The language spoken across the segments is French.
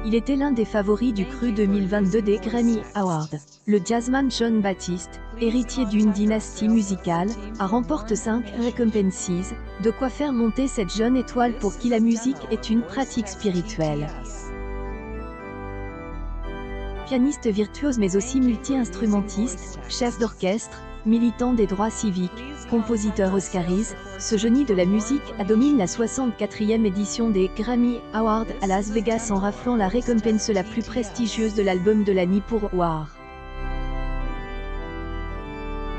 Il était l'un des favoris du cru 2022 des Grammy Awards. Le jazzman Jon Batiste, héritier d'une dynastie musicale, a remporté 5 récompenses, de quoi faire monter cette jeune étoile pour qui la musique est une pratique spirituelle. Pianiste virtuose mais aussi multi-instrumentiste, chef d'orchestre, militant des droits civiques, compositeur oscarisé, ce génie de la musique a dominé la 64e édition des Grammy Awards à Las Vegas en raflant la récompense la plus prestigieuse de l'album de l'année pour War.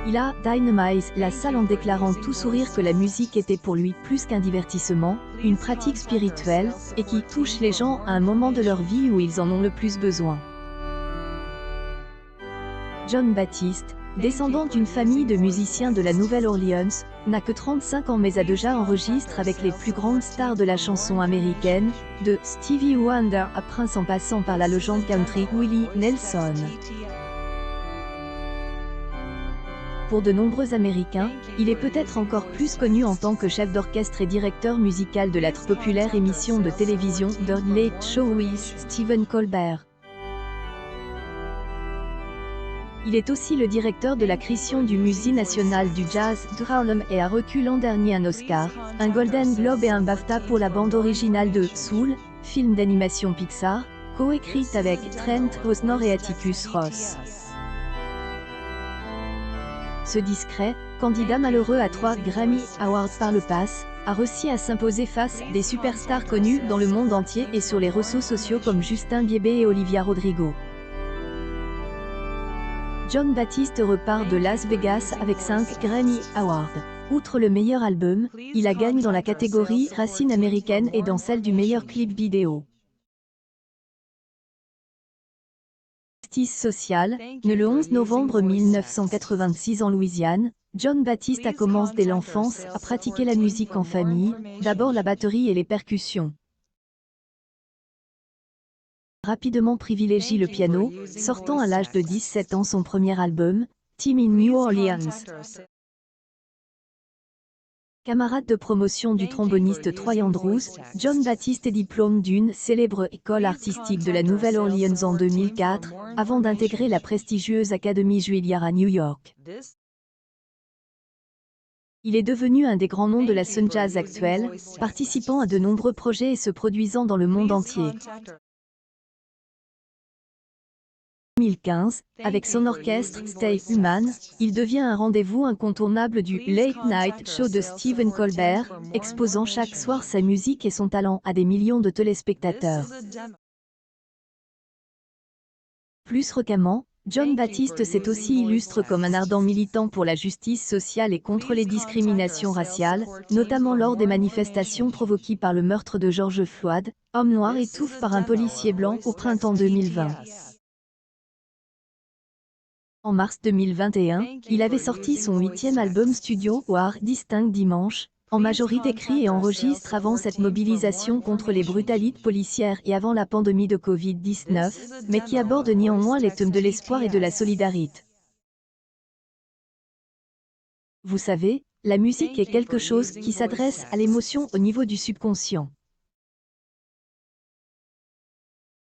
Il a dynamite la salle en déclarant tout sourire que la musique était pour lui plus qu'un divertissement, une pratique spirituelle, et qui touche les gens à un moment de leur vie où ils en ont le plus besoin. Jon Batiste, descendant d'une famille de musiciens de la Nouvelle-Orléans, n'a que 35 ans mais a déjà enregistré avec les plus grandes stars de la chanson américaine, de Stevie Wonder à Prince en passant par la légende country Willie Nelson. Pour de nombreux Américains, il est peut-être encore plus connu en tant que chef d'orchestre et directeur musical de la populaire émission de télévision The Late Show with Stephen Colbert. Il est aussi le directeur de la création du Musée national du jazz de Harlem et a reçu l'an dernier un Oscar, un Golden Globe et un BAFTA pour la bande originale de Soul, film d'animation Pixar, coécrite avec Trent Reznor et Atticus Ross. Ce discret, candidat malheureux à 3 Grammy Awards par le passé, a réussi à s'imposer face des superstars connues dans le monde entier et sur les réseaux sociaux comme Justin Bieber et Olivia Rodrigo. Jon Batiste repart de Las Vegas avec 5 Grammy Awards. Outre le meilleur album, il a gagné dans la catégorie Racine américaine et dans celle du meilleur clip vidéo. Justice sociale, né le 11 novembre 1986 en Louisiane, Jon Batiste a commencé dès l'enfance à pratiquer la musique en famille, d'abord la batterie et les percussions. Rapidement privilégie le piano, sortant à l'âge de 17 ans son premier album, Team in New Orleans. Camarade de promotion du tromboniste Troy Andrews, Jon Batiste est diplômé d'une célèbre école artistique de la Nouvelle-Orléans en 2004, avant d'intégrer la prestigieuse Académie Juilliard à New York. Il est devenu un des grands noms de la scène jazz actuelle, participant à de nombreux projets et se produisant dans le monde entier. 2015, avec son orchestre Stay Human, il devient un rendez-vous incontournable du Late Night Show de Stephen Colbert, exposant chaque soir sa musique et son talent à des millions de téléspectateurs. Plus récemment, Jon Batiste s'est aussi illustre comme un ardent militant pour la justice sociale et contre les discriminations raciales, notamment lors des manifestations provoquées par le meurtre de George Floyd, homme noir étouffé par un policier blanc au printemps 2020. En mars 2021, il avait sorti son 8e album studio War Distinct Dimanche, en majorité écrit et enregistre avant cette mobilisation contre les brutalités policières et avant la pandémie de Covid-19, mais qui aborde néanmoins les thèmes de l'espoir et de la solidarité. Vous savez, la musique est quelque chose qui s'adresse à l'émotion au niveau du subconscient.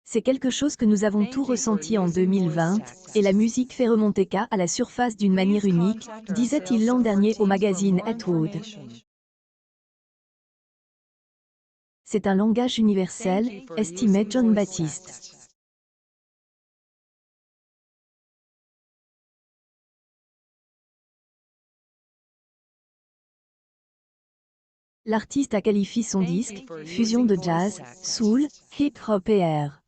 C'est quelque chose que nous avons tous ressenti en 2020, et la musique fait remonter K à la surface d'une manière unique, disait-il l'an dernier au magazine Atwood. C'est un langage universel, estimait Jon Batiste. L'artiste a qualifié son disque, fusion de jazz, soul, hip-hop et air.